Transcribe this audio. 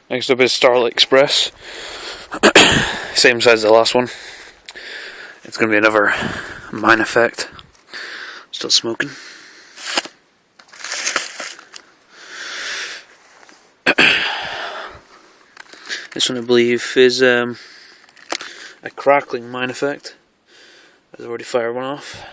Next up is Starlight Express. Same size as the last one. It's going to be another mine effect. Still smoking. This one I believe is a crackling mine effect. I've already fired one off.